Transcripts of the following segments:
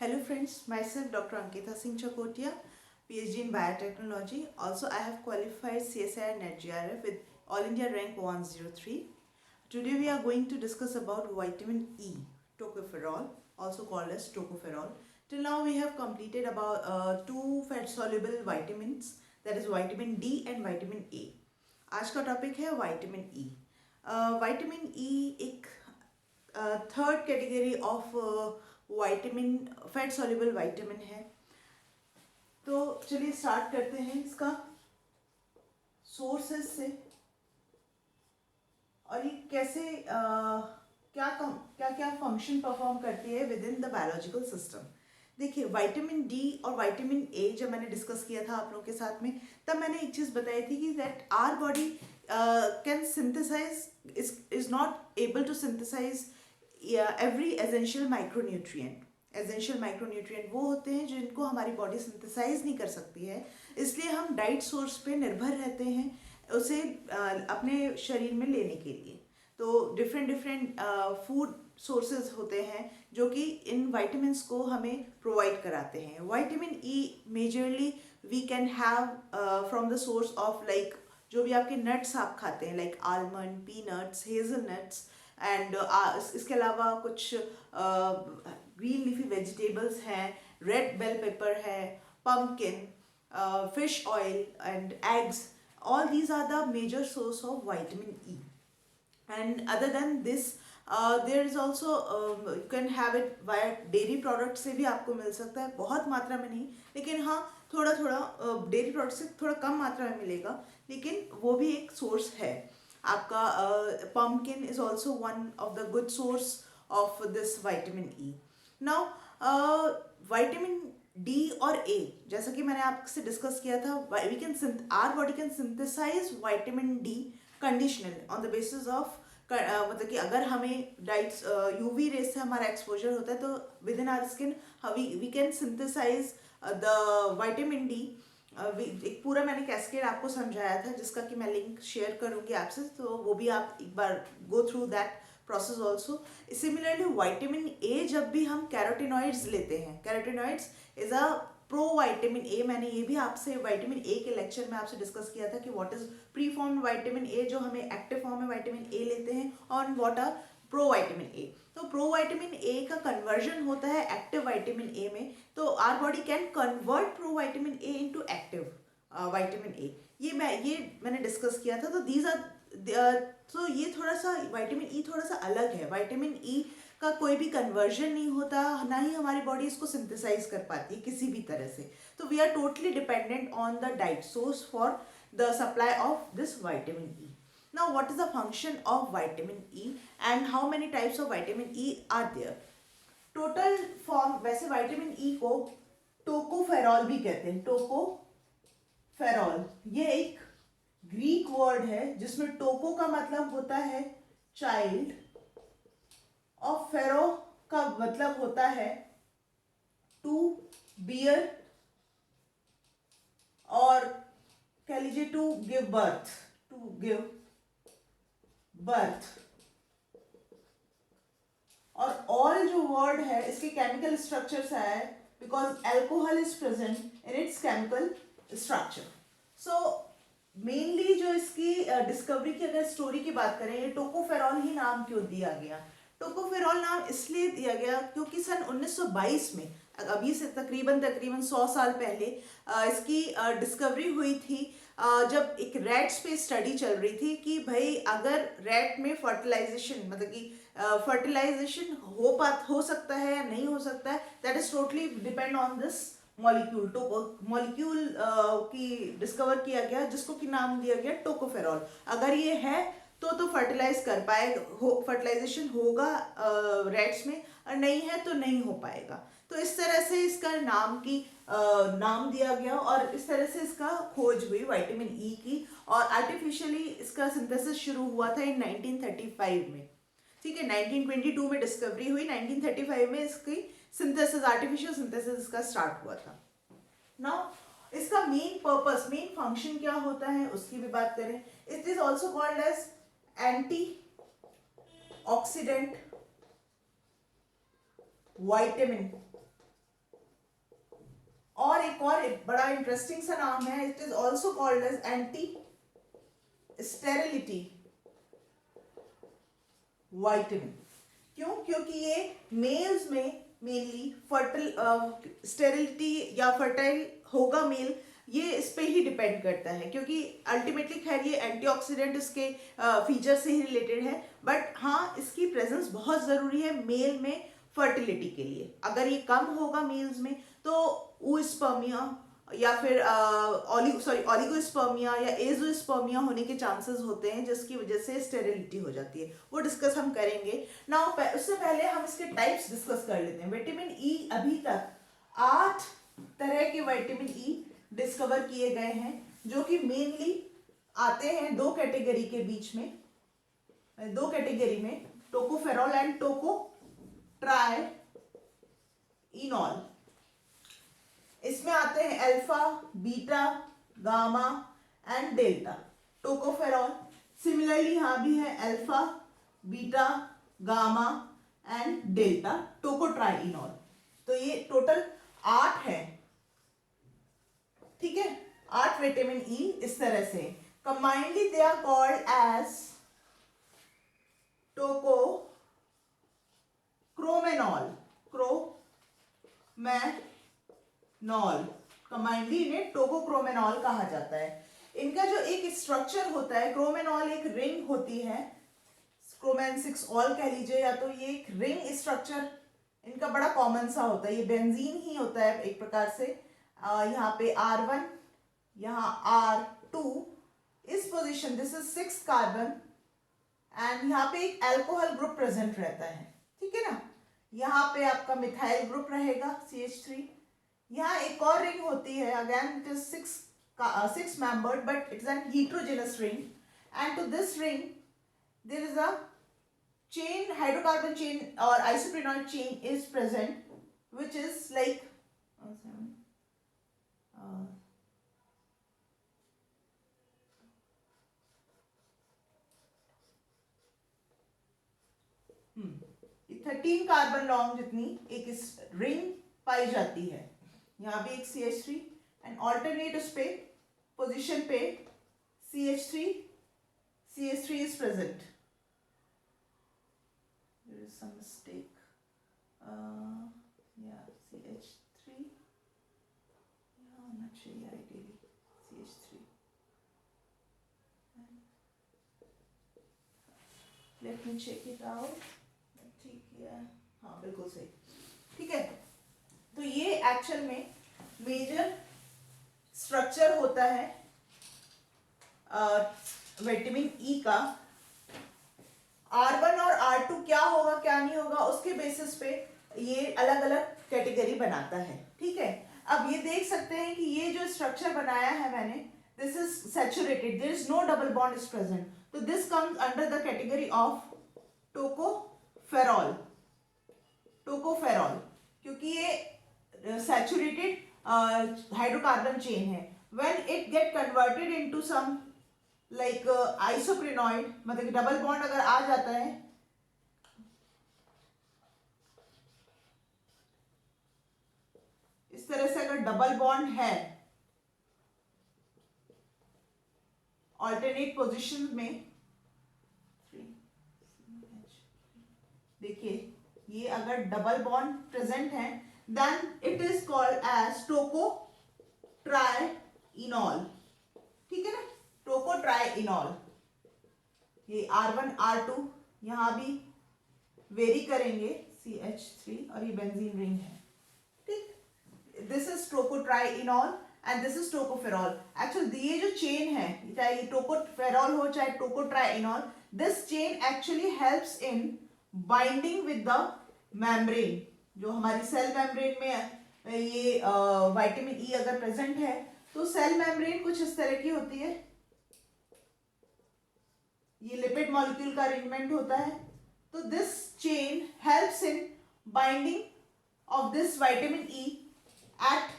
Hello friends, myself Dr. Ankita Singh Chakotia, PhD in Biotechnology. Also, I have qualified CSIR NET GRF with All India rank 103. Today we are going to discuss about vitamin E, tocopherol, also called as tocopherol. Till now we have completed about two fat-soluble vitamins, that is vitamin D and vitamin A. आज का topic है vitamin E. Vitamin E एक third category of vitamin fat soluble vitamin है. तो चलिए start करते हैं इसका सोर्सेस से और ये कैसे क्या क्या फंक्शन परफॉर्म करती है with in the biological system. देखिए विटामिन डी और विटामिन ए जब मैंने डिस्कस किया था आप लोगों के साथ में, तब मैंने एक चीज़ बताई थी कि that our body can synthesize is not able to synthesize every essential micronutrient. Essential micronutrient वो होते हैं जिनको हमारी बॉडी सिंथेसाइज नहीं कर सकती है, इसलिए हम डाइट सोर्स पे निर्भर रहते हैं उसे अपने शरीर में लेने के लिए. तो डिफरेंट फूड सोर्सेज होते हैं जो कि इन वाइटामिन को हमें प्रोवाइड कराते हैं. Vitamin E majorly we can have from the source of like जो भी आपके नट्स आप खाते हैं like almond, peanuts, hazelnuts and इसके अलावा कुछ ग्रीन लीफी वेजिटेबल्स हैं, रेड बेल पेपर है, pumpkin, fish oil and eggs. All these are the major source of vitamin E. And other than this, there is also you can have it via dairy product से भी आपको मिल सकता है, बहुत मात्रा में नहीं, लेकिन हाँ थोड़ा थोड़ा डेयरी प्रोडक्ट से थोड़ा कम मात्रा में मिलेगा, लेकिन वो भी एक सोर्स है आपका. pumpkin is also one of the good source of this vitamin E. Now vitamin D और ए, जैसा कि मैंने आपसे डिस्कस किया था, we can our body can synthesize vitamin D conditional on the basis of मतलब कि अगर हमें डाइट्स यूवी रेस से हमारा एक्सपोजर होता है तो within our skin we can synthesize the vitamin D. एक पूरा मैंने कैस्केड आपको समझाया था जिसका कि मैं लिंक शेयर करूंगी आपसे, तो वो भी आप एक बार go through that process also. Similarly vitamin A जब भी हम कैरोटिनॉइड्स लेते हैं, carotenoids is a pro vitamin A. मैंने ये भी आपसे विटामिन ए के लेक्चर में आपसे डिस्कस किया था कि what is preformed vitamin A जो हमें एक्टिव फॉर्म में विटामिन ए लेते हैं, और what are pro vitamin A. तो प्रो विटामिन ए का कन्वर्जन होता है एक्टिव विटामिन ए में, तो our body can convert pro vitamin A into active vitamin A. ये मैंने डिस्कस किया था. तो दीज आर तो ये थोड़ा सा विटामिन ई थोड़ा सा अलग है. विटामिन ई का कोई भी कन्वर्जन नहीं होता, ना ही हमारी बॉडी इसको सिंथेसाइज कर पाती है किसी भी तरह से. तो we are totally dependent on the diet source for the supply of this vitamin E. Now, what is the function of vitamin E and how many types of vitamin E are there? Total form वैसे vitamin E को tocopherol भी कहते हैं. Tocopherol ये एक Greek word है जिसमें टोको का मतलब होता है चाइल्ड और फेरो का मतलब होता है टू बियर और कह लीजिए to give birth, to give birth. और ऑल जो वर्ड है इसके केमिकल स्ट्रक्चर से आया है because alcohol is present in its chemical structure. So mainly जो इसकी डिस्कवरी की अगर स्टोरी की बात करें, ये टोकोफेरॉल ही नाम क्यों दिया गया? टोकोफेरॉल नाम इसलिए दिया गया क्योंकि सन 1922 में, अभी से तकरीबन 100 साल पहले इसकी डिस्कवरी हुई थी, जब एक रैट्स पे स्टडी चल रही थी कि भाई अगर रैट में फर्टिलाइजेशन मतलब कि फर्टिलाइजेशन हो सकता है या नहीं हो सकता है, that is totally depend on this molecule. Molecule की डिस्कवर किया गया जिसको कि नाम दिया गया टोकोफेरॉल. अगर ये है तो फर्टिलाइज कर पाएगा, फर्टिलाइजेशन होगा रैट्स में, और नहीं है तो नहीं हो पाएगा. तो इस तरह से इसका नाम दिया गया और इस तरह से इसका खोज हुई विटामिन ई की, और आर्टिफिशियली इसका सिंथेसिस शुरू हुआ था इन 1935 में. ठीक है, 1922 में डिस्कवरी हुई, 1935 में इसकी सिंथेसिस, आर्टिफिशियल सिंथेसिस इसका स्टार्ट हुआ था. नाउ इसका मेन पर्पस, मेन फंक्शन क्या होता है उसकी भी बात करें. It is also called as antioxidant vitamin. और एक और बड़ा इंटरेस्टिंग सा नाम है, it is also called as anti sterility vitamin. क्यों? क्योंकि ये मेल्स में मेनली फर्टाइल स्टेरिलिटी या फर्टाइल होगा मेल, ये इस पे ही डिपेंड करता है, क्योंकि अल्टीमेटली खैर ये एंटीऑक्सीडेंट इसके फीचर से ही रिलेटेड है, बट हाँ इसकी प्रेजेंस बहुत ज़रूरी है मेल में फर्टिलिटी के लिए। अगर ये कम होगा मेल्स में तो oosphermia या फिर ओलिगोस्पर्मिया या एजोस्पर्मिया होने के चांसेस होते हैं, जिसकी वजह से स्टेरिलिटी हो जाती है। वो डिस्कस हम करेंगे नाउ। उससे पहले हम इसके टाइप्स डिस्कस कर लेते हैं। विटामिन ई अभी तक 8 तरह के विटामिन ई डिस्कवर किए गए हैं, जो कि मेनली आते हैं दो कैटेगरी के बीच में, दो कैटेगरी में, टोकोफेरॉल एंड टोकोट्राइइनॉल। इसमें आते हैं alpha, beta, gamma and delta. Tocopherol similarly यहां भी है alpha, beta, gamma and delta. Tocotrienol, तो ये टोटल 8 है, ठीक है, 8 विटामिन ई इस तरह से। Combinedly they are called as tocochromanol, chromanol, combinedly इन्हें टोकोक्रोमेनॉल कहा जाता है। इनका जो एक स्ट्रक्चर होता है, क्रोमेनॉल एक रिंग होती है, क्रोमेन 6 ऑल कह लीजिए, या तो ये एक रिंग स्ट्रक्चर इनका बड़ा कॉमन सा होता है। ये बेंजीन ही होता है एक प्रकार से। यहाँ पे R1, यहाँ R2 इस position, this is 6 carbon, and यहाँ पे एक अल्कोहल ग्रुप प्रेजेंट रहता है, ठीक है ना। यहाँ पे आपका मिथाइल ग्रुप रहेगा CH3। यहाँ एक और रिंग होती है, again it is 6 membered but it's an heterogeneous ring, and to this ring there is a chain, hydrocarbon chain or isoprenoid chain is present, which is like ये 13 carbon long जितनी एक इस ring पाई जाती है। यहाँ भी एक CH3 एंड ऑल्टरनेट उस पे पोजिशन पे CH3 is present. There is some mistake. Yeah, CH3 होना चाहिए ideally, CH3. Let me check it out. ठीक है, हाँ बिल्कुल सही, ठीक है। तो ये एक्चुअल में मेजर स्ट्रक्चर होता है विटामिन ई का। R1 और R2 क्या होगा क्या नहीं होगा उसके बेसिस पे ये अलग अलग कैटेगरी बनाता है, ठीक है। अब ये देख सकते हैं कि ये जो स्ट्रक्चर बनाया है मैंने, this is saturated, there is no double bond is present, तो this comes under the category of tocopherol, क्योंकि ये सैचुरेटेड हाइड्रोकार्बन चेन है। When it get converted into some like isoprenoid, मतलब डबल बॉन्ड अगर आ जाता है, इस तरह से अगर डबल बॉन्ड है ऑल्टरनेट पोजीशन में, देखिए ये अगर डबल बॉन्ड प्रेजेंट है, then it is called as tocotrienol, ठीक है ना, टोकोट्राइइनॉल। ये R1 R2 यहां भी वेरी करेंगे, CH3 और ये बेंजीन रिंग है, ठीक। This is tocotrienol and this is tocopherol. Actually ये जो चेन है, चाहे ये टोकोफेरॉल हो चाहे tocotrienol, this chain actually helps in binding with the membrane. जो हमारी सेल मेम्ब्रेन में ये विटामिन ई अगर प्रेजेंट है तो सेल मेम्ब्रेन कुछ इस तरह की होती है, ये लिपिड मॉलिक्यूल का अरेंजमेंट होता है, तो this chain helps in binding of this vitamin E at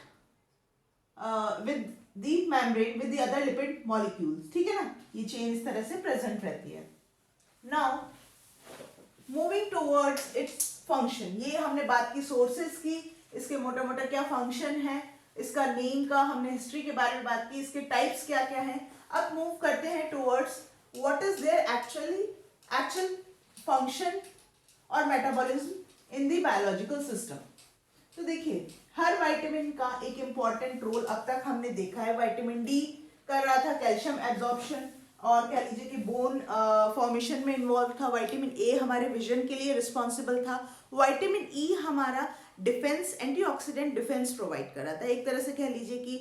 with the membrane with the other lipid molecules, ठीक है ना। ये चेन इस तरह से प्रेजेंट रहती है। Now moving towards its function, ये हमने बात की सोर्सेस की, इसके मोटा मोटा क्या फंक्शन है, इसका नेम का हमने हिस्ट्री के बारे में बात की, इसके टाइप्स क्या क्या हैं। अब मूव करते हैं towards what is their actual function और metabolism in the biological system. तो देखिए हर विटामिन का एक इम्पॉर्टेंट रोल अब तक हमने देखा है। विटामिन डी कर रहा था कैल्शियम एब्जॉर्प्शन और कह लीजिए कि बोन फॉर्मेशन में इन्वॉल्व था। विटामिन ए हमारे विजन के लिए रिस्पॉन्सिबल था। विटामिन ई हमारा डिफेंस एंटीऑक्सीडेंट डिफेंस प्रोवाइड कर रहा था। एक तरह से कह लीजिए कि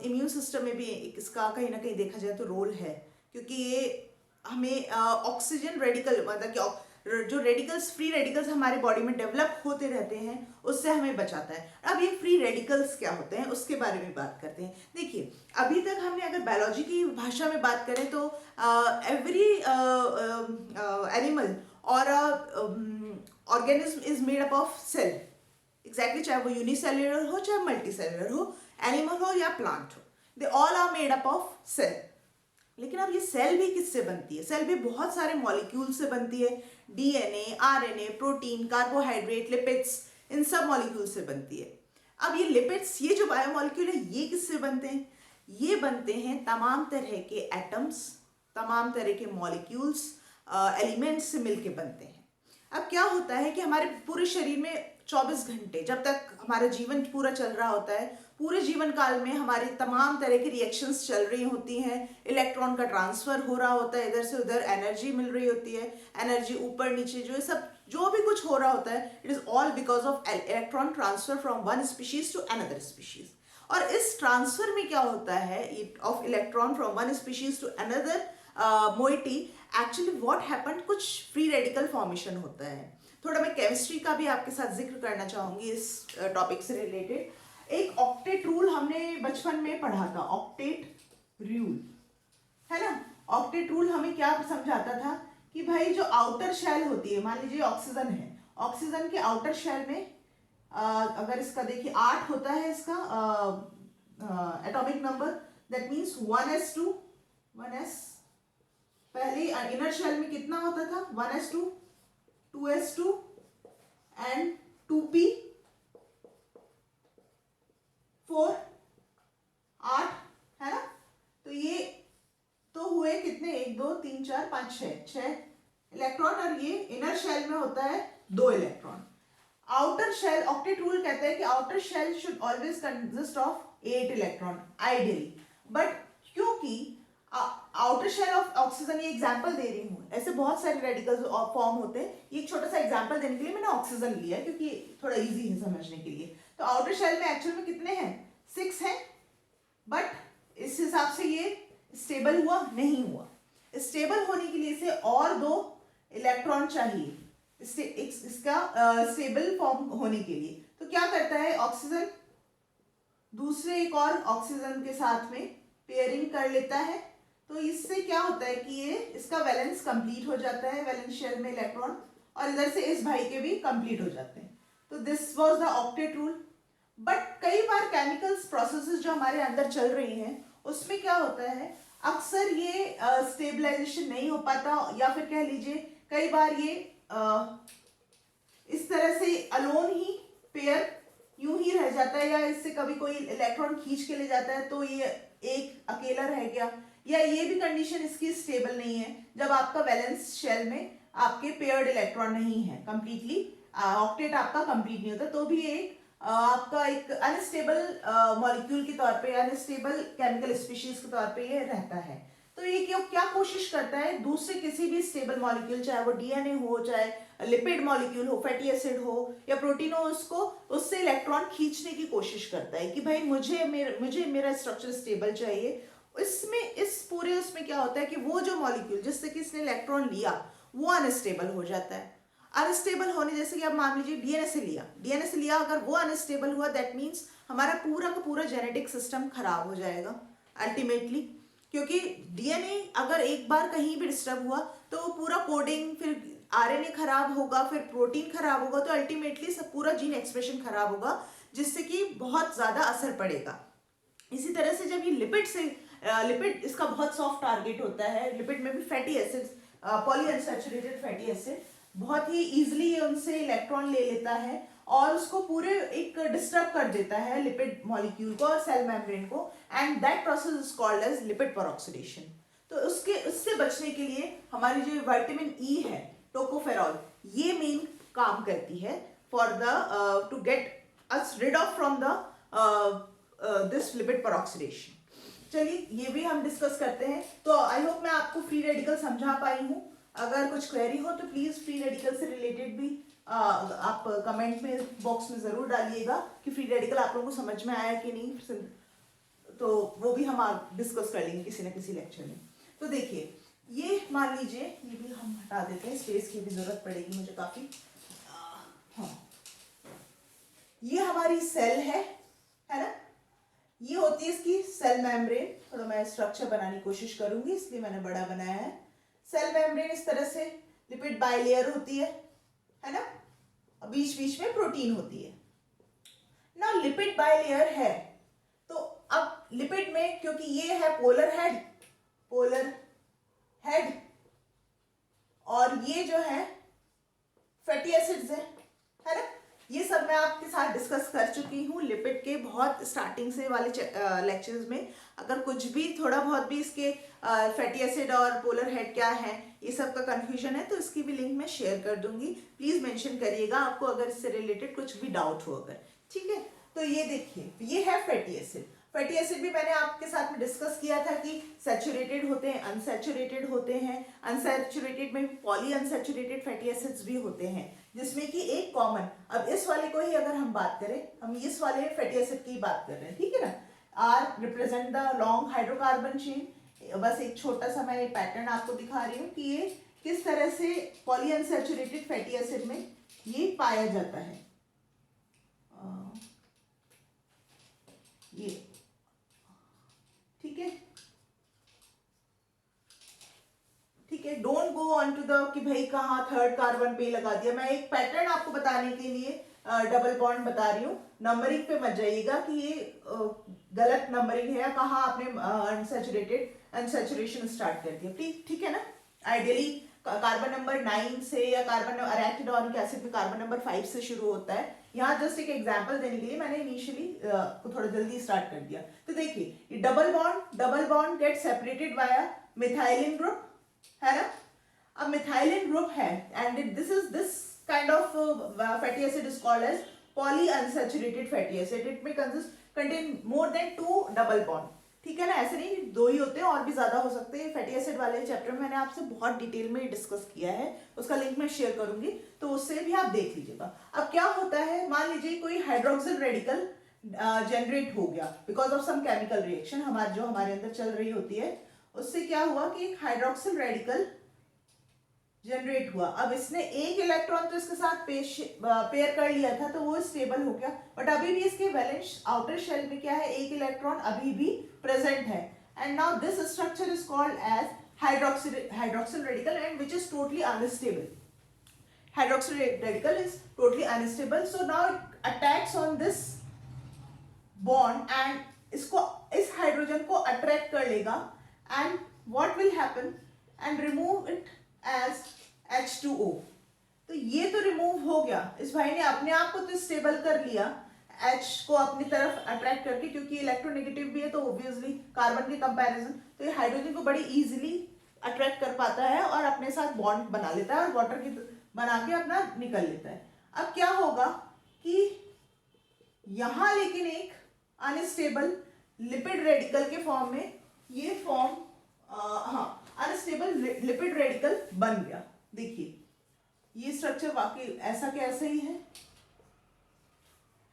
इम्यून सिस्टम में भी इसका कहीं ना कहीं देखा जाए तो रोल है, क्योंकि ये हमें ऑक्सीजन रेडिकल मतलब कि जो रेडिकल्स फ्री रेडिकल्स हमारे बॉडी में डेवलप होते रहते हैं उससे हमें बचाता है। अब ये फ्री रेडिकल्स क्या होते हैं उसके बारे में बात करते हैं। देखिए अभी तक हमने अगर बायोलॉजी की भाषा में बात करें तो एवरी एनिमल और organism is made up of cell. Exactly चाहे वो यूनिसेल्युलर हो चाहे मल्टीसेल्युलर हो, एनिमल हो या प्लांट हो, they all are made up of cell. लेकिन अब ये सेल भी किससे बनती है? सेल भी बहुत सारे मॉलिक्यूल से बनती है। DNA, RNA, protein, carbohydrate, lipids, इन सब मॉलिक्यूल से बनती है। अब ये लिपिड्स, ये जो बायोमॉलिक्यूल है, ये किससे बनते हैं? ये बनते हैं तमाम तरह के एटम्स, तमाम तरह के मॉलिक्यूल्स, एलिमेंट्स से मिलके बनते हैं। अब क्या होता है कि हमारे पूरे शरीर में 24 घंटे जब तक हमारा जीवन पूरा चल रहा होता है, पूरे जीवन काल में हमारी तमाम तरह की रिएक्शंस चल रही होती हैं। इलेक्ट्रॉन का ट्रांसफर हो रहा होता है, इधर से उधर एनर्जी मिल रही होती है, एनर्जी ऊपर नीचे जो सब जो भी कुछ हो रहा होता है, it is all because of electron transfer from one species to another species. और इस ट्रांसफर में क्या होता है of electron from one species to another moiety, actually what happened, कुछ फ्री रेडिकल फॉर्मेशन होता है। थोड़ा मैं केमिस्ट्री का भी आपके साथ जिक्र करना चाहूंगी इस टॉपिक से रिलेटेड। एक ऑक्टेट रूल हमने बचपन में पढ़ा था, ऑक्टेट रूल है ना। ऑक्टेट रूल हमें क्या समझाता था कि भाई जो आउटर शेल होती है, मान लीजिए ऑक्सीजन है, ऑक्सीजन के आउटर शेल में अगर इसका देखिए 8 होता है इसका atomic number, that means 1s2 1s। पहले इनर शेल में कितना होता था? 1s2 2s2 एंड 2p 4 8 है ना। तो ये तो हुए कितने? 1 2 3 4 5 6 इलेक्ट्रॉन, और ये इनर शेल में होता है 2 electron. Outer shell, octet rule कहता है कि outer shell should always consist of 8 electron ideally, but क्योंकि आउटर शेल ऑफ ऑक्सीजन, ये एग्जांपल दे रही हूँ, ऐसे बहुत सारे रेडिकल्स फॉर्म होते हैं। ये एक छोटा सा एग्जांपल देने के लिए मैंने ऑक्सीजन लिया क्योंकि थोड़ा इजी है समझने के लिए। तो आउटर शेल में एक्चुअल में कितने हैं? 6 हैं, बट इस हिसाब से ये स्टेबल हुआ नहीं हुआ। स्टेबल होने के लिए इसे और 2 इलेक्ट्रॉन चाहिए इसका स्टेबल फॉर्म होने के लिए। तो क्या करता है ऑक्सीजन? दूसरे एक और ऑक्सीजन के साथ में पेयरिंग कर लेता है। तो इससे क्या होता है कि ये इसका वैलेंस कंप्लीट हो जाता है, वैलेंस शेल में इलेक्ट्रॉन, और इधर से इस भाई के भी कंप्लीट हो जाते हैं। तो this was the octet rule. But कई बार केमिकल्स प्रोसेसेस जो हमारे अंदर चल रही हैं उसमें क्या होता है, अक्सर ये स्टेबलाइजेशन नहीं हो पाता, या फिर कह लीजिए कई बार ये इस तरह से अलोन ही पेयर यूं ही रह जाता है, या इससे कभी कोई इलेक्ट्रॉन खींच के ले जाता है तो ये एक अकेला रह गया, या ये भी कंडीशन इसकी स्टेबल नहीं है जब आपका वैलेंस शेल में आपके पेयर्ड इलेक्ट्रॉन नहीं है, कंप्लीटली ऑक्टेट आपका कंप्लीट नहीं होता, तो भी एक आपका एक अनस्टेबल मॉलिक्यूल के तौर पे, अनस्टेबल केमिकल स्पीशीज के तौर पे ये रहता है। तो ये क्या कोशिश करता है, दूसरे किसी भी स्टेबल मॉलिक्यूल, चाहे वो डीएनए हो, चाहे लिपिड मॉलिक्यूल हो, फैटी एसिड हो या प्रोटीन हो, उससे इलेक्ट्रॉन खींचने की कोशिश करता है कि भाई मुझे मेरा स्ट्रक्चर स्टेबल चाहिए। इस पूरे उसमें क्या होता है कि वो जो मॉलिक्यूल जिससे कि इसने इलेक्ट्रॉन लिया वो अनस्टेबल हो जाता है। अनस्टेबल होने, जैसे कि आप मान लीजिए डीएनए से लिया, अगर वो अनस्टेबल हुआ दैट मीन्स हमारा पूरा का पूरा जेनेटिक सिस्टम खराब हो जाएगा अल्टीमेटली, क्योंकि डीएनए अगर एक बार कहीं भी डिस्टर्ब हुआ तो वो पूरा कोडिंग, फिर आरएनए खराब होगा, फिर प्रोटीन खराब होगा, तो अल्टीमेटली सब पूरा जीन एक्सप्रेशन खराब होगा, जिससे कि बहुत ज्यादा असर पड़ेगा। इसी तरह से जब ये लिपिड इसका बहुत सॉफ्ट टारगेट होता है, लिपिड में भी fatty acids, polyunsaturated fatty acid बहुत ही इजीली ये उनसे इलेक्ट्रॉन ले लेता है और उसको पूरे एक डिस्टर्ब कर देता है लिपिड मॉलिक्यूल को और सेल मेम्ब्रेन को, and that process is called as lipid peroxidation. तो उससे बचने के लिए हमारी जो विटामिन ई है टोकोफेरॉल, ये मेन काम करती है for the to get us rid of from the this lipid peroxidation. चलिए ये भी हम डिस्कस करते हैं। तो आई होप मैं आपको फ्री रेडिकल समझा पाई हूँ। अगर कुछ क्वेरी हो तो प्लीज फ्री रेडिकल से रिलेटेड भी आप कमेंट में बॉक्स में जरूर डालिएगा कि फ्री रेडिकल आप लोगों को समझ में आया कि नहीं, तो वो भी हम डिस्कस कर लेंगे किसी न किसी लेक्चर में। तो देखिए ये मान लीजिए, ये भी हम हटा देते हैं, स्पेस की भी जरूरत पड़ेगी मुझे काफी। हाँ, ये हमारी सेल है ना, ये होती है इसकी सेल मेम्ब्रेन। थोड़ा मैं स्ट्रक्चर बनाने की कोशिश करूंगी इसलिए मैंने बड़ा बनाया है। सेल मेम्ब्रेन इस तरह से लिपिड बाइलेयर होती है ना, बीच बीच में प्रोटीन होती है ना। लिपिड बाइलेयर है तो अब लिपिड में, क्योंकि ये है पोलर हेड और ये जो है फैटी एसिड्स है ना। ये सब मैं आपके साथ डिस्कस कर चुकी हूँ लिपिड के बहुत स्टार्टिंग से वाले लेक्चर्स में। अगर कुछ भी थोड़ा बहुत भी इसके फैटी एसिड और पोलर हेड क्या है ये सब का कंफ्यूजन है तो इसकी भी लिंक मैं शेयर कर दूंगी। प्लीज मेंशन करिएगा आपको अगर इससे रिलेटेड कुछ भी डाउट हो अगर, ठीक है। तो ये देखिए ये है फैटी एसिड। फैटी एसिड भी मैंने आपके साथ में डिस्कस किया था कि सैचुरेटेड होते हैं, अनसैचुरेटेड होते हैं। अनसैचुरेटेड में पॉली अनसैचुरेटेड फैटी एसिड्स भी होते हैं, जिसमें कि एक कॉमन, अब इस वाले को ही अगर हम बात करें, हम इस वाले फैटी एसिड की बात कर रहे हैं, ठीक है ना। R represent the long hydrocarbon chain. बस एक छोटा सा मैं ये पैटर्न आपको दिखा रही हूँ कि ये किस तरह से पॉली अनसैचुरेटेड फैटी एसिड में ये पाया जाता है। ये ठीक है, ठीक है। Don't go on to the कि भाई कहाँ थर्ड कार्बन पे लगा दिया। मैं एक पैटर्न आपको बताने के लिए डबल बॉन्ड बता रही हूँ। नंबरिंग पे मत जाइएगा कि ये गलत नंबरिंग है या कहाँ आपने अनसैचुरेशन स्टार्ट कर दिया, ठीक है ना। आइडियली कार्बन नंबर 9 से या कार्बन अरेकिडोनिक एसिड में कार्बन नंबर 5 से शुरू होता है। यहाँ जस्ट एक एग्जांपल देने के लिए मैंने इनिशियली थोड़ा जल्दी स्टार्ट कर दिया। तो देखिए ये double bond get separated by methylene group, है ना। अब मिथाइलिन ग्रुप है and this kind of fatty acid is called as polyunsaturated fatty acid. It में contain more than 2 double bond, ठीक है ना। ऐसे नहीं 2 ही होते हैं, और भी ज्यादा हो सकते हैं। फैटी एसिड वाले चैप्टर में मैंने आपसे बहुत डिटेल में डिस्कस किया है, उसका लिंक मैं शेयर करूंगी तो उससे भी आप देख लीजिएगा। अब क्या होता है, मान लीजिए कोई हाइड्रोक्सिल रेडिकल जनरेट हो गया because of some chemical reaction हमारे अंदर चल रही होती है। उससे क्या हुआ कि एक हाइड्रोक्सिल रेडिकल जनरेट हुआ। अब इसने एक इलेक्ट्रॉन तो इसके साथ पेयर कर लिया था तो वो स्टेबल हो गया, बट अभी भी इसके वैलेंस आउटर शेल में क्या है, एक इलेक्ट्रॉन अभी भी प्रेजेंट है। And now this structure is called as hydroxyl radical and which is totally unstable. Hydroxyl radical is totally unstable, so now it attacks on this bond and इस hydrogen को attract कर लेगा and what will happen and remove it as H2O। तो ये तो remove हो गया, इस भाई ने अपने आप को तो स्टेबल कर लिया H को अपनी तरफ अट्रैक्ट करके, क्योंकि इलेक्ट्रोनेगेटिव भी है तो ऑब्वियसली कार्बन के कंपैरिजन तो ये हाइड्रोजन को बड़ी इजीली अट्रैक्ट कर पाता है और अपने साथ बॉन्ड बना लेता है और वाटर की बना के अपना निकल लेता है। अब क्या होगा कि यहां लेकिन एक अनस्टेबल लिपिड रेडिकल के फॉर्म में ये फॉर्म अनस्टेबल लिपिड रेडिकल बन गया। देखिए ये स्ट्रक्चर वाकई ऐसा के ऐसे ही है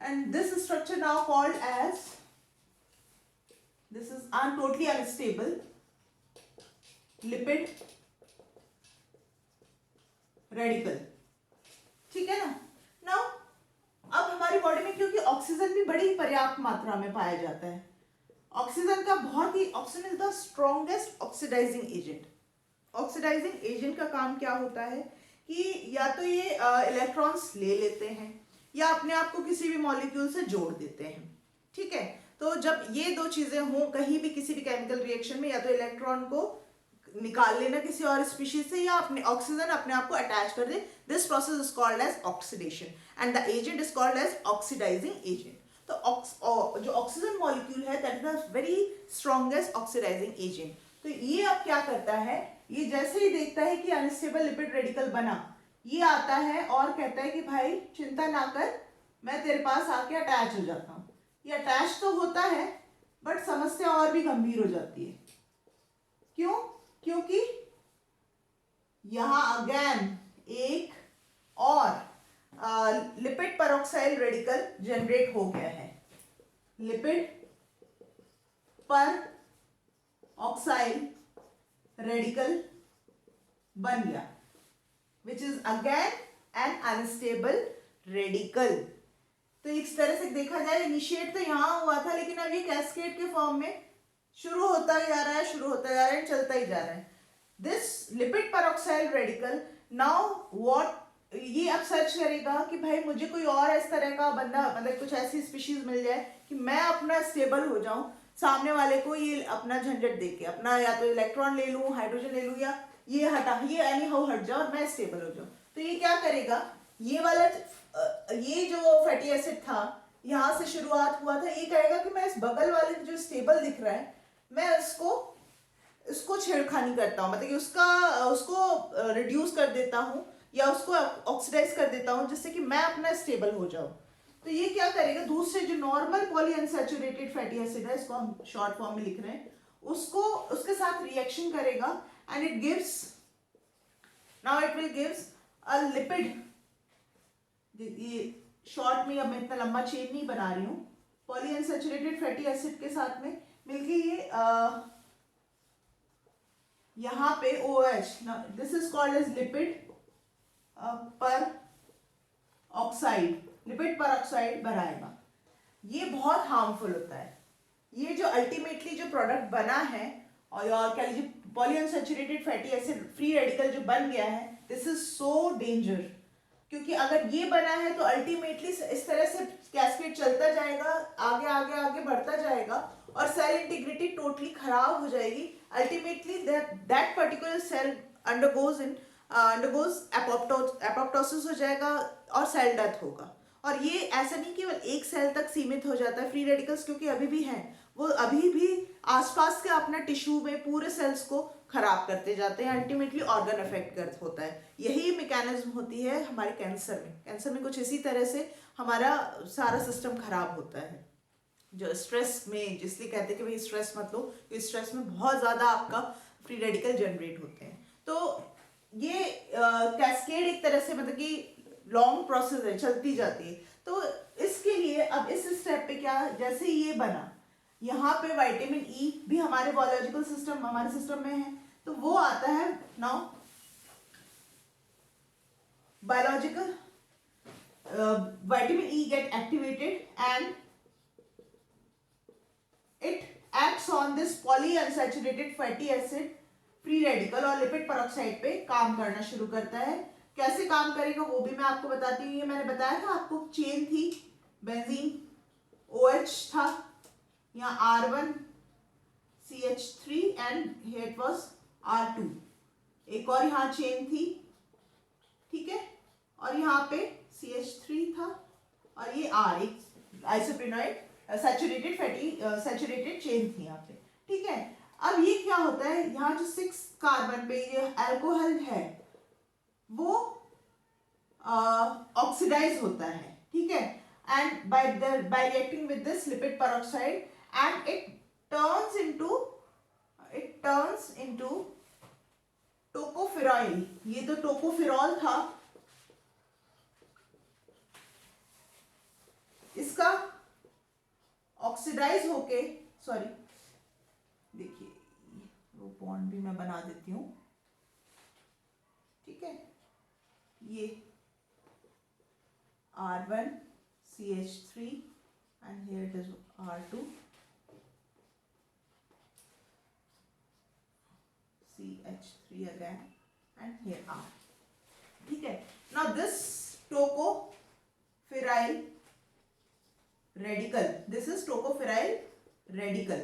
and this structure now called as this is totally unstable lipid radical, ठीक है ना। नाउ अब हमारी बॉडी में क्योंकि ऑक्सीजन भी बड़ी पर्याप्त मात्रा में पाया जाता है, ऑक्सीजन का बहुत ही, oxygen is the strongest oxidising agent. Oxidising agent का काम क्या होता है कि या तो ये इलेक्ट्रॉन्स ले लेते हैं या अपने आप को किसी भी मॉलिक्यूल से जोड़ देते हैं, ठीक है। तो जब ये दो चीजें हों कहीं भी किसी भी केमिकल रिएक्शन में, या तो इलेक्ट्रॉन को निकाल लेना किसी और स्पीशीज से या अपने ऑक्सीजन अपने आप को अटैच कर दे, this process is called as oxidation. and the agent is called as oxidizing agent. तो जो ऑक्सीजन मॉलिक्यूल है that is the very strongest oxidising agent. तो ये अब क्या करता है, ये जैसे ही देखता है कि अनस्टेबल लिपिड रेडिकल बना, ये आता है और कहता है कि भाई चिंता ना कर, मैं तेरे पास आके अटैच हो जाता हूँ. ये अटैच तो होता है बट समस्या और भी गंभीर हो जाती है. क्यों? क्योंकि यहां अगेन एक और लिपिड पेरोक्साइड रेडिकल जनरेट हो गया है. लिपिड पर ऑक्साइड रेडिकल बन गया which is again an unstable radical. तो इस तरह से देखा जाए इनिशिएट तो यहां हुआ था, लेकिन अब ये कैस्केड के फॉर्म में शुरू होता ही जा रहा है, शुरू होता जा रहा है, चलता ही जा रहा है. This lipid peroxide radical now what, ये अब सर्च करेगा कि भाई मुझे कोई और इस तरह का बंदा, मतलब कुछ ऐसी स्पीशीज मिल जाए कि मैं अपना स्टेबल हो जाऊं, सामने वाले को ये अपना झंझट देके अपना या तो इलेक्ट्रॉन ले लूं, हाइड्रोजन ले लूं, या ये हटा, ये एनी हाउ हट जाओ और मैं स्टेबल हो जाऊं. तो ये क्या करेगा, ये वाला ये जो फैटी एसिड था यहाँ से शुरुआत हुआ था, ये कहेगा कि मैं इस बगल वाले जो स्टेबल दिख रहा है मैं इसको छेड़खानी करता हूँ, मतलब कि उसको रिड्यूस कर देता हूँ या उसको ऑक्सीडाइज कर देता हूँ जिससे कि मैं अपना स्टेबल हो जाऊँ. तो ये क्या करेगा, दूसरे जो नॉर्मल पॉलीअनसैचुरेटेड फैटी एसिड है, इसको हम शॉर्ट फॉर्म में लिख रहे हैं, उसको उसके साथ रिएक्शन करेगा and it gives, now it will gives a lipid. ये शॉर्ट में अब मैं इतना लंबा चेन नहीं बना रही हूँ, पॉलीअनसैचुरेटेड फैटी एसिड के साथ में मिलके ये यहाँ पे OH, this is called as lipid peroxide, lipid peroxide बनाएगा. ये बहुत हार्मफुल होता है. ये जो अल्टीमेटली जो प्रोडक्ट बना है और क्या लीजिए polyunsaturated fatty acid free radical जो बन गया है, दिस इज सो डेंजर. क्योंकि अगर ये बना है तो अल्टीमेटली इस तरह से कैस्केड चलता जाएगा, आगे आगे आगे बढ़ता जाएगा और सेल इंटीग्रिटी टोटली खराब हो जाएगी. Ultimately that particular cell undergoes apoptosis हो जाएगा और सेल डेथ होगा. और ये ऐसा नहीं केवल एक सेल तक सीमित हो जाता है. फ्री रेडिकल्स क्योंकि अभी भी हैं, वो अभी भी आसपास के अपना टिश्यू में पूरे सेल्स को खराब करते जाते हैं, अल्टीमेटली ऑर्गन अफेक्ट कर होता है. यही मैकेनिज्म होती है हमारे कैंसर में. कैंसर में कुछ इसी तरह से हमारा सारा सिस्टम खराब होता है. जो स्ट्रेस में, जिसलिए कहते हैं कि भाई स्ट्रेस मत लो, क्योंकि स्ट्रेस में बहुत ज़्यादा आपका फ्री रेडिकल जनरेट होते हैं. तो ये कैस्केड एक तरह से मतलब कि लॉन्ग प्रोसेस है, चलती जाती है. तो इसके लिए अब इस स्टेप पे क्या, जैसे ये बना, यहाँ पे विटामिन ई भी हमारे बायोलॉजिकल सिस्टम, हमारे सिस्टम में है, तो वो आता है. Now biological vitamin E get activated and it acts on this polyunsaturated fatty acid free radical और लिपिड पेरोक्साइड पे काम करना शुरू करता है. कैसे काम करेगा वो भी मैं आपको बताती हूँ. ये मैंने बताया था आपको, चेन थी, बेंजीन OH था, यहाँ R1 CH3 and here it was R2. एक और यहाँ चेन थी, ठीक है, और यहाँ पे CH3 था और ये R, एक आइसोप्रेनॉइड सैचुरेटेड फैटी सैचुरेटेड चेन थी यहाँ पे, ठीक है. अब ये क्या होता है, यहाँ जो 6 कार्बन पे ये अल्कोहल है वो ऑक्सीडाइज होता है, ठीक है, and bye reacting with this lipid peroxide and it turns into tocopherol. ये तो टोकोफेरॉल था, इसका ऑक्सीडाइज होके, सॉरी देखिए वो बॉन्ड भी मैं बना देती हूँ, ठीक है, ये R1 CH3 and here it is R2 CH3 again and here R, ठीक है. Now this tocopheryl radical, this is tocopheryl radical,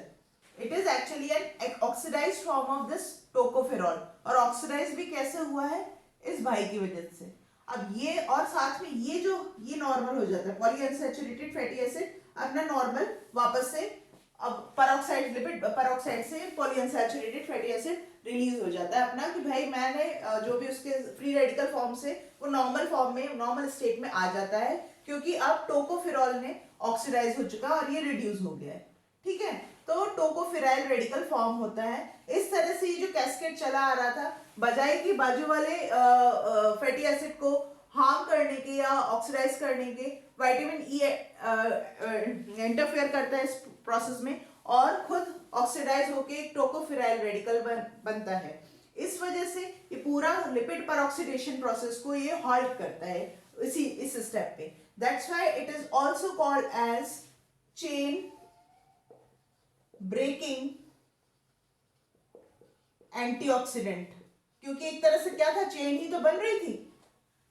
it is actually an oxidized form of this tocopherol. और ऑक्सीडाइज भी कैसे हुआ है, इस भाई की वजह से. अब ये और साथ में ये नॉर्मल हो जाता है, पॉलीअनसैचुरेटेड फैटी एसिड अपना नॉर्मल वापस से अब पेरोक्साइड लिपिड पेरोक्साइड से पॉलीअनसैचुरेटेड फैटी एसिड रिलीज हो जाता है अपना, कि भाई मैंने जो भी उसके फ्री रेडिकल फॉर्म से वो नॉर्मल फॉर्म में नॉर्मल स्टेट में आ जाता है, क्योंकि अब टोकोफेरॉल ने ऑक्सीडाइज हो चुका और ये रिड्यूस हो गया है। ठीक है, तो टोकोफेराइल रेडिकल फॉर्म होता है। इस तरह से ये जो कैस्केड चला आ रहा था, बजाय कि बाजू वाले फैटी एसिड को हार्म करने के या ऑक्सीडाइज करने के, विटामिन ई इंटरफेयर करता है इस प्रोसेस में और खुद ऑक्सीडाइज होके एक टोकोफेराइल रेडिकल बनता है। इस वजह से ये पूरा लिपिड परऑक्सीडेशन प्रोसेस को ये हॉल्ट करता है इस स्टेप पे। That's why it is also called as chain breaking antioxidant, क्योंकि एक तरह से क्या था, चेन ही तो बन रही थी।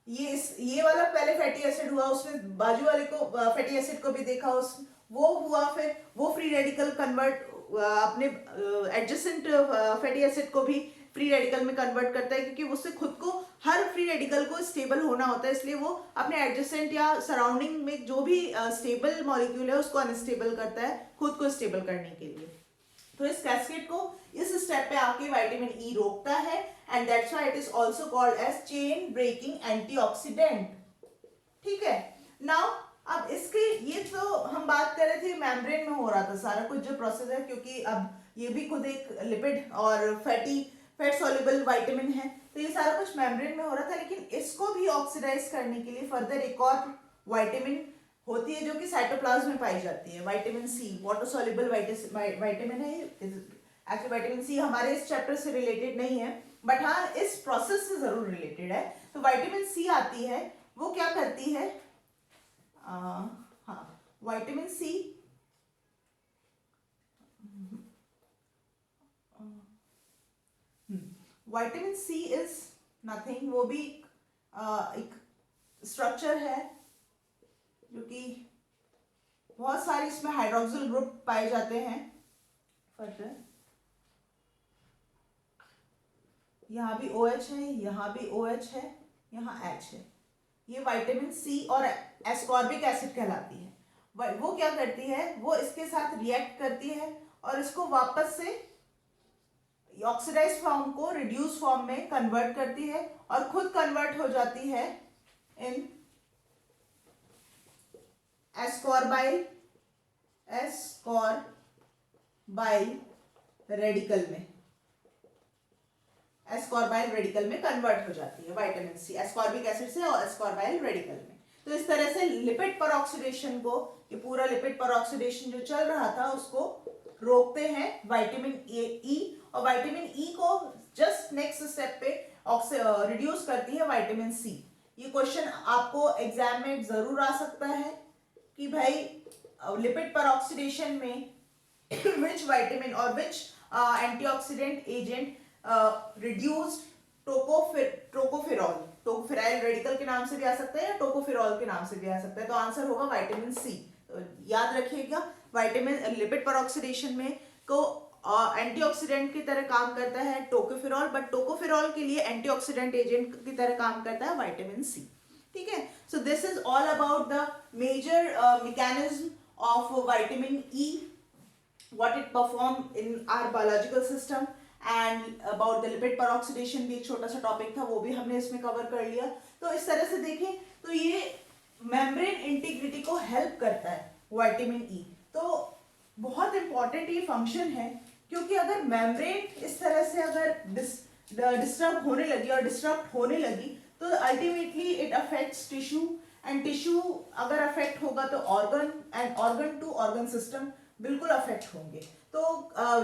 ये वाला पहले फैटी एसिड हुआ, उसमें बाजू वाले को फैटी एसिड को भी देखा, उस वो हुआ, फिर वो फ्री रेडिकल कन्वर्ट अपने एडजेसेंट फैटी एसिड को भी फ्री रेडिकल में कन्वर्ट करता है, क्योंकि उससे खुद को हर फ्री रेडिकल को स्टेबल होना होता है, इसलिए वो अपने एडजेसेंट या सराउंडिंग में जो भी स्टेबल मॉलिक्यूल है उसको अनस्टेबल करता है खुद को स्टेबल करने के लिए। तो इस कैस्केड को इस स्टेप पे आके विटामिन ई रोकता है, and that's why it is also called as chain breaking antioxidant. ठीक है, नाउ अब इसके ये तो हम बात कर रहे थे मेम्ब्रेन में हो रहा था सारा कुछ जो प्रोसेस है, क्योंकि अब ये भी खुद एक लिपिड और फैट सॉल्युबल विटामिन है, तो ये सारा कुछ मेम्ब्रेन में हो रहा था। लेकिन इसको भी ऑक्सीडाइज करने के लिए फर्दर एक और विटामिन होती है जो कि साइटोप्लाज्म में पाई जाती है, vitamin C, water soluble vitamin है। एक्चुअली विटामिन सी हमारे इस चैप्टर से रिलेटेड नहीं है, बट हाँ इस प्रोसेस से जरूर रिलेटेड है। तो विटामिन सी आती है, वो क्या करती है, हाँ vitamin C vitamin C is nothing, वो भी एक स्ट्रक्चर है जो कि बहुत सारे इसमें हाइड्रोक्सिल ग्रुप पाए जाते हैं। फर्दर यहाँ भी OH है, यहाँ भी OH है, यहाँ H है। ये विटामिन सी और एस्कॉर्बिक एसिड कहलाती है। वो क्या करती है, वो इसके साथ रिएक्ट करती है और इसको वापस से ऑक्सीडाइज फॉर्म को रिड्यूस फॉर्म में कन्वर्ट करती है और खुद कन्वर्ट हो जाती है इन एस्कॉर्बाइल रेडिकल में, एस्कॉर्बाइल रेडिकल में कन्वर्ट हो जाती है विटामिन सी एस्कॉर्बिक एसिड से और एस्कॉर्बाइल रेडिकल में। तो इस तरह से लिपिड परऑक्सीडेशन को, ये पूरा लिपिड परऑक्सीडेशन जो चल रहा था उसको रोकते हैं विटामिन ई, और विटामिन ई को जस्ट नेक्स्ट स्टेप पे रिड्यूस करती है विटामिन सी। ये क्वेश्चन आपको एग्जाम में जरूर आ सकता है कि भाई लिपिड परऑक्सीडेशन में which vitamin or which antioxidant agent reduced tocopheryl radical के नाम से भी आ सकता है या टोकोफेरॉल के नाम से भी आ सकता है। तो आंसर होगा विटामिन सी। तो याद रखिएगा, विटामिन लिपिड परऑक्सीडेशन में को एंटीऑक्सीडेंट की तरह काम करता है टोकोफेरॉल, बट टोकोफेरॉल के लिए एंटीऑक्सीडेंट एजेंट की तरह काम करता है विटामिन सी। ठीक है, so this is all about the major mechanism of vitamin E, what it perform in our biological system, and about the lipid peroxidation भी एक छोटा सा टॉपिक था, वो भी हमने इसमें कवर कर लिया। तो इस तरह से देखें तो ये मेम्ब्रेन इंटीग्रिटी को हेल्प करता है विटामिन ई। तो बहुत इंपॉर्टेंट ये फंक्शन है, क्योंकि अगर मेम्ब्रेन इस तरह से अगर डिस्टर्ब होने लगी और डिस्टर्ब होने लगी तो ultimately it affects tissue, and tissue अगर अफेक्ट होगा तो organ, and organ to organ system बिल्कुल अफेक्ट होंगे। तो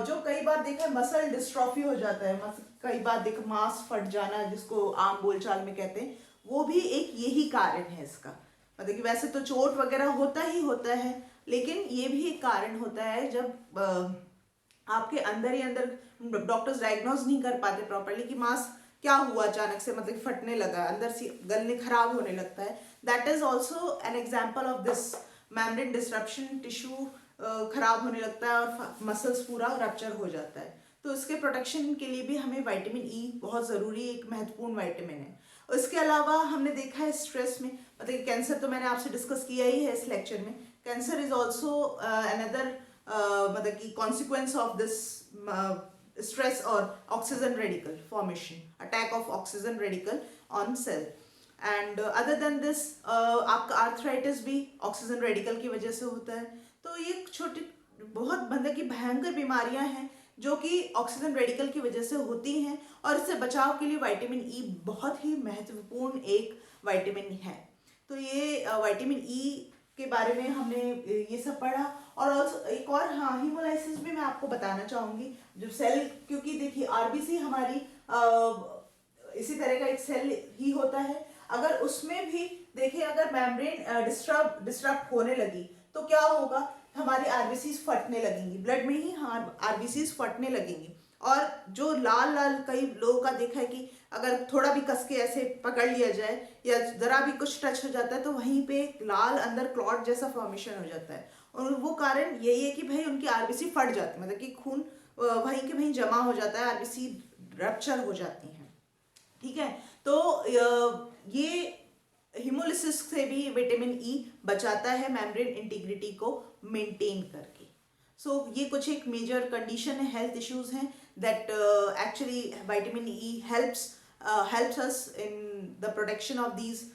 जो कई बार देखा मसल डिस्ट्रॉफी हो जाता है, कई बार देखा मांस फट जाना जिसको आम बोलचाल में कहते हैं, वो भी एक यही कारण है इसका। मतलब कि वैसे तो चोट वगैरह होता ही होता है, लेकिन ये भी एक कारण होता है जब आपके अंदर ही अंदर डॉक्टर्स डायग्नोज नहीं कर पाते प्रॉपरली कि मांस क्या हुआ अचानक से, मतलब फटने लगा, अंदर से गलने खराब होने लगता है। That is also an example of this membrane disruption, tissue खराब होने लगता है और मसल्स पूरा रप्चर हो जाता है। तो इसके प्रोटेक्शन के लिए भी हमें विटामिन ई बहुत ज़रूरी, एक महत्वपूर्ण विटामिन है। उसके अलावा हमने देखा है स्ट्रेस में, मतलब कैंसर तो मैंने आपसे डिस्कस किया ही है इस लेक्चर में। कैंसर इज ऑल्सो अनदर मतलब कि कॉन्सिक्वेंस ऑफ दिस स्ट्रेस और oxygen radical formation, attack of oxygen radical on sale. And other than this आपका आर्थराइटिस भी ऑक्सीजन रेडिकल की वजह से होता है। तो ये छोटी बहुत मतलब की भयंकर बीमारियां हैं जो कि ऑक्सीजन रेडिकल की वजह से होती हैं, और इससे बचाव के लिए विटामिन ई बहुत ही महत्वपूर्ण एक विटामिन है। तो ये विटामिन ई के बारे में हमने ये सब पढ़ा। और ऑल्सो एक और, हाँ, हीमोलाइसिस भी मैं आपको बताना चाहूँगी। जो सेल, क्योंकि देखिए आरबीसी हमारी इसी तरह का एक सेल ही होता है। अगर उसमें भी देखिए अगर मेम्ब्रेन डिस्टर्ब होने लगी तो क्या होगा, हमारी आरबीसीज फटने लगेंगी, ब्लड में ही आरबीसीज फटने लगेंगी। और जो लाल लाल कई लोगों का देखा है कि अगर थोड़ा भी कस के ऐसे पकड़ लिया जाए या जरा भी कुछ टच हो जाता है तो वहीं पे लाल अंदर क्लॉट जैसा फॉर्मेशन हो जाता है। और वो कारण यही है कि भाई उनकी आरबीसी फट जाती है, मतलब कि खून वहीं के वहीं जमा हो जाता है, आरबीसी रप्चर हो जाती हैं। ठीक है, तो ये हिमोलिसिस से भी विटामिन ई बचाता है मेम्ब्रेन इंटीग्रिटी को मेंटेन करके। सो ये कुछ एक मेजर कंडीशन है, हेल्थ इश्यूज हैं that actually vitamin E helps us in the protection of these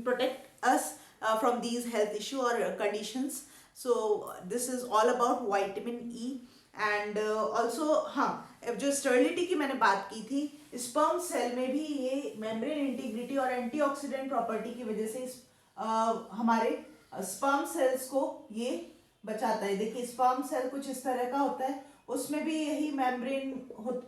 protect us from these health issue or conditions. So this is all about vitamin E. And also हाँ, जो sterility की मैंने बात की थी, sperm cell में भी ये मेम्ब्रेन इंटीग्रिटी और एंटीऑक्सीडेंट प्रॉपर्टी की वजह से हमारे स्पर्म सेल्स को ये बचाता है। देखिए स्पर्म सेल कुछ इस तरह का होता है, उसमें भी यही मेम्ब्रेन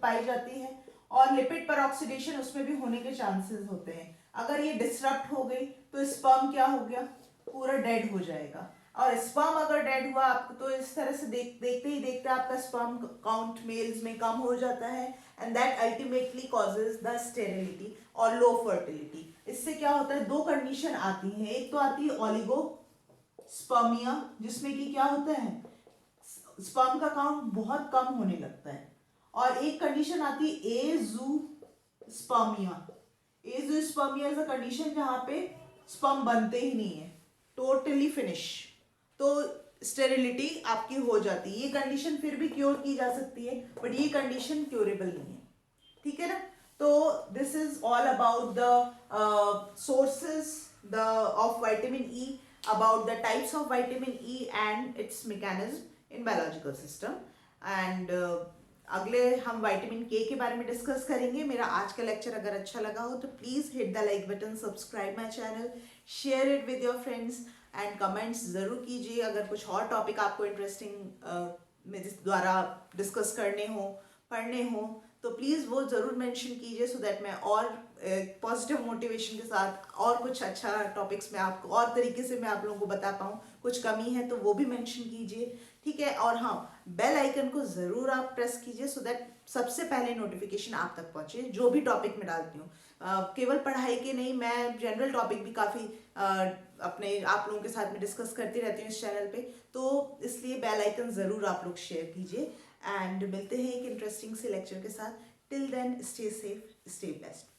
पाई जाती है, और लिपिड पर ऑक्सीडेशन उसमें भी होने के चांसेस होते हैं। अगर ये डिस्टर्ब हो गई तो स्पर्म क्या हो गया, पूरा डेड हो जाएगा। और स्पर्म अगर डेड हुआ आपको तो इस तरह से देखते ही देखते आपका स्पर्म काउंट मेल्स में कम हो जाता है, and that ultimately causes the sterility और लो फर्टिलिटी। इससे क्या होता है, दो कंडीशन आती हैं। एक तो आती है ओलिगोस्पर्मिया, जिसमें कि क्या होता है, स्पर्म का काउंट बहुत कम होने लगता है। और एक कंडीशन आती है एजूस्पर्मिया। एजूस्पर्मिया इज अ कंडीशन जहां पे स्पर्म बनते ही नहीं है, टोटली फिनिश, तो स्टेरिलिटी आपकी हो जाती है। ये कंडीशन फिर भी क्योर की जा सकती है, बट ये कंडीशन क्योरेबल नहीं है। ठीक है ना। तो this is all about the sources of vitamin E, about the types of vitamin E and it's mechanism in biological system. And अगले हम विटामिन के बारे में डिस्कस करेंगे। मेरा आज का लेक्चर अगर अच्छा लगा हो तो please hit the like button, subscribe my channel, share it with your friends and comments ज़रूर कीजिए। अगर कुछ और टॉपिक आपको इंटरेस्टिंग मेरे द्वारा डिस्कस करने हो, पढ़ने हो, तो प्लीज़ वो ज़रूर मेंशन कीजिए, सो दैट मैं और पॉजिटिव मोटिवेशन के साथ और कुछ अच्छा टॉपिक्स में आपको और तरीके से मैं आप लोगों को बता पाऊँ। कुछ कमी है तो वो भी मेंशन कीजिए, ठीक है। और हाँ, बेल आइकन को ज़रूर आप प्रेस कीजिए, सो दैट सबसे पहले नोटिफिकेशन आप तक पहुँचे जो भी टॉपिक मैं डालती हूँ। केवल पढ़ाई के नहीं, मैं जनरल टॉपिक भी काफ़ी अपने आप लोगों के साथ में डिस्कस करती रहती हूँ इस चैनल पे, तो इसलिए बेल आइकन ज़रूर आप लोग शेयर कीजिए। एंड मिलते हैं एक इंटरेस्टिंग से लेक्चर के साथ। Till then stay safe, stay blessed.